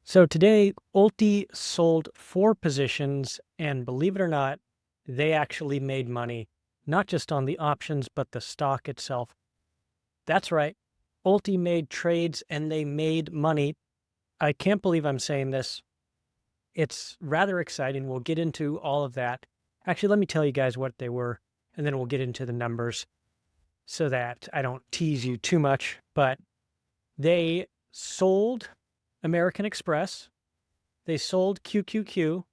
So today, ULTY sold 4 positions, and believe it or not, they actually made money, not just on the options, but the stock itself. That's right. ULTY made trades and they made money. I can't believe I'm saying this. It's rather exciting. We'll get into all of that. Actually, let me tell you guys what they were, and then we'll get into the numbers so that I don't tease you too much. But they sold American Express, they sold QQQ,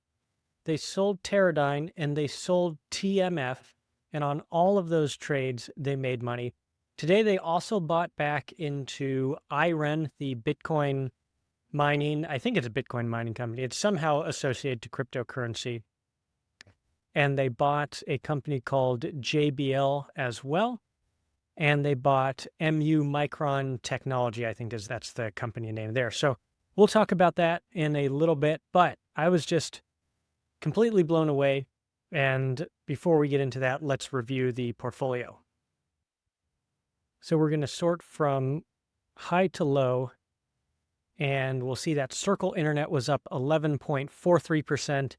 they sold Teradyne, and they sold TMF. And on all of those trades, they made money. Today, they also bought back into IREN, the Bitcoin mining. I think it's a Bitcoin mining company. It's somehow associated to cryptocurrency. And they bought a company called JBL as well. And they bought Micron Technology, I think that's the company name there. So we'll talk about that in a little bit, but I was just completely blown away. And before we get into that, let's review the portfolio. So we're going to sort from high to low, and we'll see that Circle Internet was up 11.43%.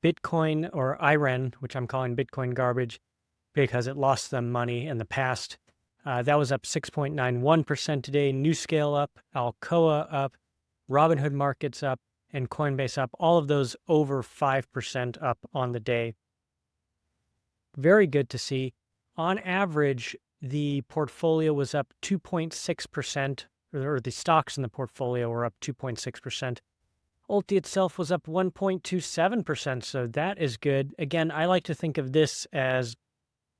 Bitcoin, or IREN, which I'm calling Bitcoin garbage because it lost them money in the past, that was up 6.91% today. NewScale up, Alcoa up, Robinhood Markets up, and Coinbase up. All of those over 5% up on the day. Very good to see. On average, the portfolio was up 2.6%, or the stocks in the portfolio were up 2.6%. ULTY itself was up 1.27%, so that is good. Again, I like to think of this as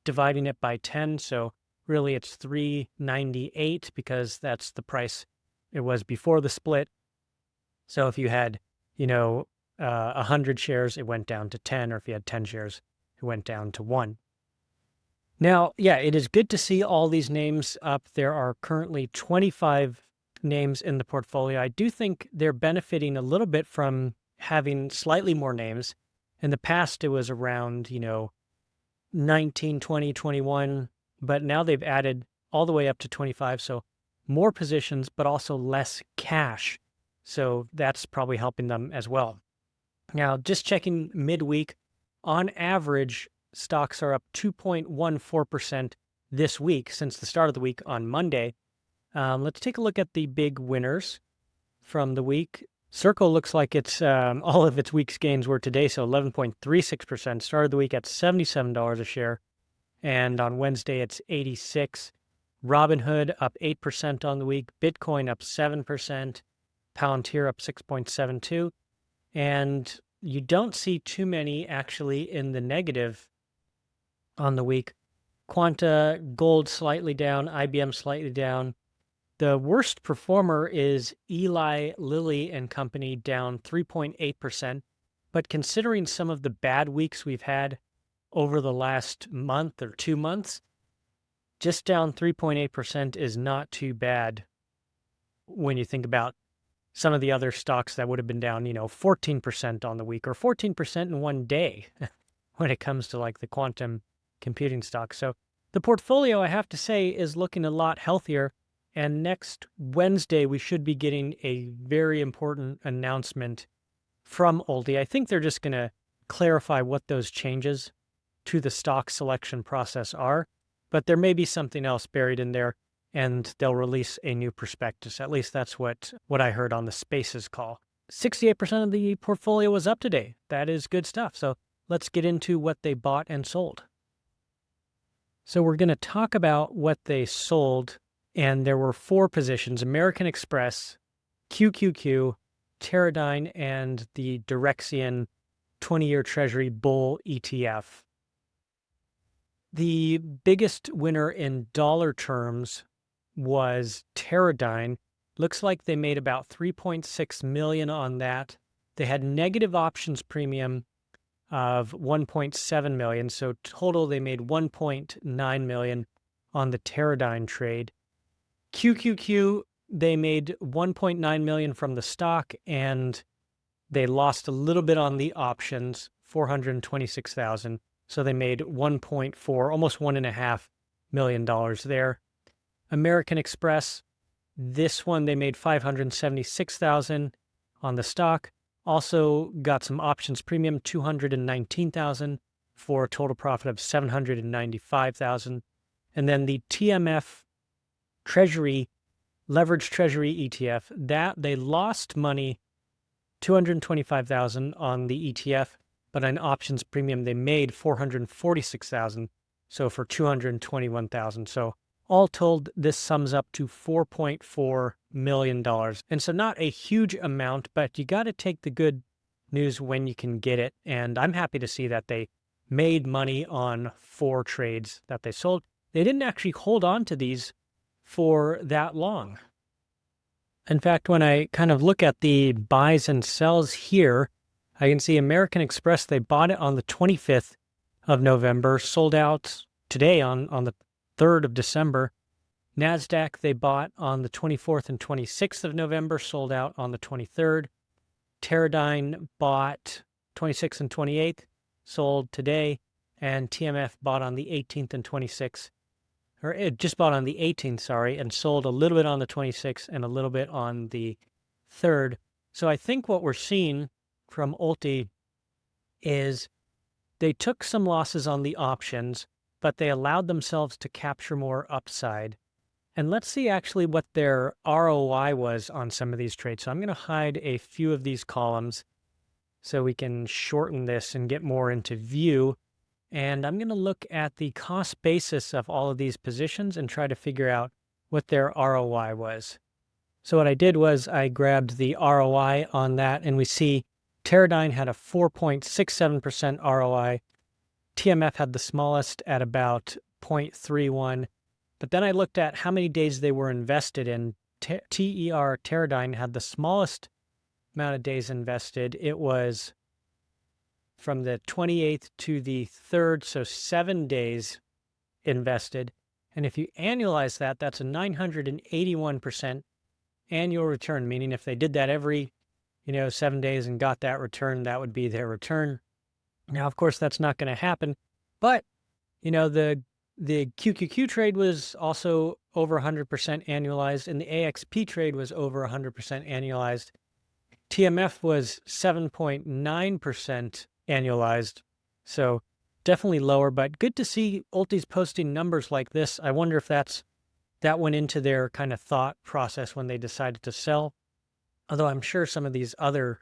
dividing it by 10, so really it's $3.98 because that's the price it was before the split. So if you had, 100 shares, it went down to 10, or if you had 10 shares, it went down to 1. Now, yeah, it is good to see all these names up. There are currently 25 names in the portfolio. I do think they're benefiting a little bit from having slightly more names. In the past, it was around, 19, 20, 21, but now they've added all the way up to 25. So more positions, but also less cash. So that's probably helping them as well. Now, just checking midweek, on average, stocks are up 2.14% this week since the start of the week on Monday. Let's take a look at the big winners from the week. Circle looks like it's all of its week's gains were today, so 11.36%. Started the week at $77 a share, and on Wednesday it's 86. Robinhood up 8% on the week. Bitcoin up 7%. Palantir up 6.72. And you don't see too many actually in the negative on the week. Quanta, gold slightly down, IBM slightly down. The worst performer is Eli Lilly and Company, down 3.8%. But considering some of the bad weeks we've had over the last month or 2 months, just down 3.8% is not too bad when you think about some of the other stocks that would have been down, 14% on the week, or 14% in one day when it comes to like the quantum computing stocks. So the portfolio, I have to say, is looking a lot healthier. And next Wednesday, we should be getting a very important announcement from ULTY. I think they're just going to clarify what those changes to the stock selection process are, but there may be something else buried in there, and they'll release a new prospectus. At least that's what I heard on the Spaces call. 68% of the portfolio was up today. That is good stuff. So let's get into what they bought and sold. So we're going to talk about what they sold. And there were 4 positions: American Express, QQQ, Teradyne, and the Direxion 20-year Treasury Bull ETF. The biggest winner in dollar terms was Teradyne. Looks like they made about $3.6 million on that. They had negative options premium of $1.7 million. So total, they made $1.9 million on the Teradyne trade. QQQ, they made $1.9 million from the stock, and they lost a little bit on the options, $426,000. So they made 1.4, almost $1.5 million there. American Express, this one they made $576,000 on the stock. Also got some options premium, $219,000 for a total profit of $795,000. And then the TMF Treasury, Leveraged Treasury ETF, that they lost money, $225,000 on the ETF, but on options premium, they made $446,000. So for $221,000. So all told, this sums up to $4.4 million. And so not a huge amount, but you got to take the good news when you can get it. And I'm happy to see that they made money on 4 trades that they sold. They didn't actually hold on to these for that long. In fact, when I kind of look at the buys and sells here, I can see American Express, they bought it on the 25th of November, sold out today on the 3rd of December. NASDAQ, they bought on the 24th and 26th of November, sold out on the 23rd. Teradyne bought 26th and 28th, sold today. And TMF bought on the 18th and 26th. Or it just bought on the 18th, sorry, and sold a little bit on the 26th and a little bit on the 3rd. So I think what we're seeing from ULTY is they took some losses on the options, but they allowed themselves to capture more upside. And let's see actually what their ROI was on some of these trades. So I'm going to hide a few of these columns so we can shorten this and get more into view. And I'm going to look at the cost basis of all of these positions and try to figure out what their ROI was. So what I did was I grabbed the ROI on that, and we see Teradyne had a 4.67% ROI. TMF had the smallest at about 0.31. But then I looked at how many days they were invested in. Teradyne had the smallest amount of days invested. It was from the 28th to the 3rd, so 7 days invested. And if you annualize that, that's a 981% annual return, meaning if they did that every 7 days and got that return, that would be their return. Now, of course, that's not going to happen, but the QQQ trade was also over 100% annualized, and the AXP trade was over 100% annualized. TMF was 7.9% annualized, so definitely lower, but good to see ULTY's posting numbers like this. I wonder if that went into their kind of thought process when they decided to sell, although I'm sure some of these other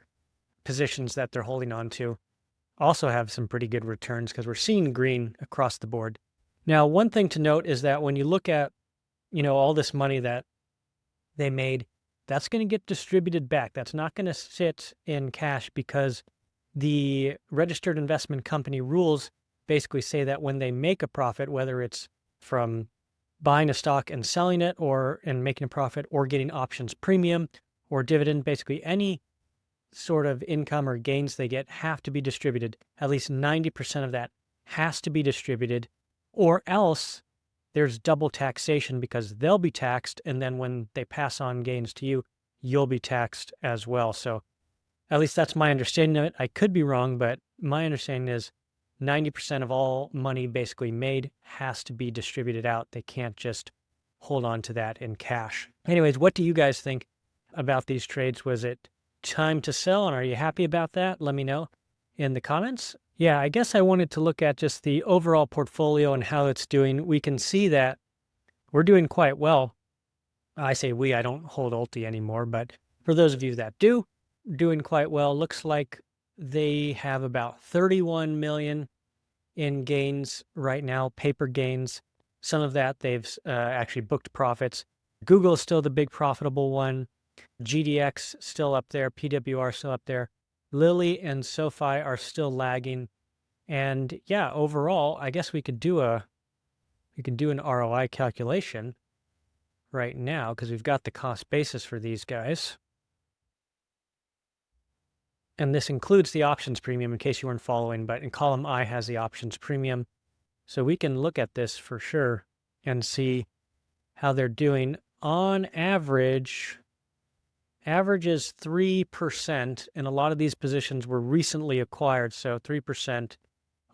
positions that they're holding on to also have some pretty good returns because we're seeing green across the board. Now, one thing to note is that when you look at, all this money that they made, that's going to get distributed back. That's not going to sit in cash because the registered investment company rules basically say that when they make a profit, whether it's from buying a stock and selling it and making a profit or getting options premium or dividend, basically any sort of income or gains they get have to be distributed. At least 90% of that has to be distributed, or else there's double taxation because they'll be taxed, and then when they pass on gains to you, you'll be taxed as well. So at least that's my understanding of it. I could be wrong, but my understanding is 90% of all money basically made has to be distributed out. They can't just hold on to that in cash. Anyways, what do you guys think about these trades? Was it time to sell, and are you happy about that? Let me know in the comments. Yeah, I guess I wanted to look at just the overall portfolio and how it's doing. We can see that we're doing quite well. I say we, I don't hold ULTY anymore, but for those of you that do, doing quite well. Looks like they have about 31 million in gains right now, paper gains. Some of that they've actually booked profits. Google is still the big profitable one. GDX still up there. PWR still up there. Lilly and SoFi are still lagging. And yeah, overall, I guess we could do an ROI calculation right now because we've got the cost basis for these guys. And this includes the options premium in case you weren't following, but in column I has the options premium. So we can look at this for sure and see how they're doing. On average is 3%, and a lot of these positions were recently acquired, so 3%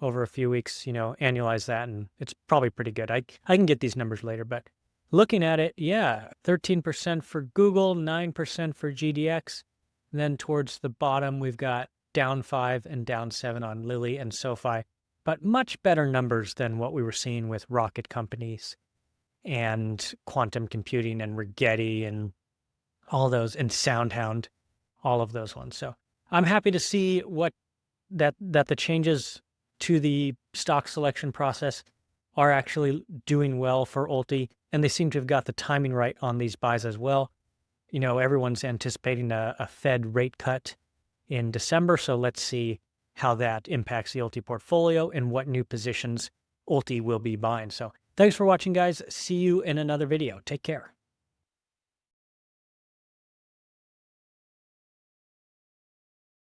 over a few weeks, annualize that, and it's probably pretty good. I can get these numbers later, but looking at it, yeah, 13% for Google, 9% for GDX, Then towards the bottom, we've got down 5 and down 7 on Lilly and SoFi, but much better numbers than what we were seeing with rocket companies and quantum computing and Rigetti and all those, and SoundHound, all of those ones. So I'm happy to see that the changes to the stock selection process are actually doing well for ULTY, and they seem to have got the timing right on these buys as well. You know, everyone's anticipating a Fed rate cut in December, so let's see how that impacts the ULTY portfolio and what new positions ULTY will be buying. So thanks for watching, guys. See you in another video. Take care.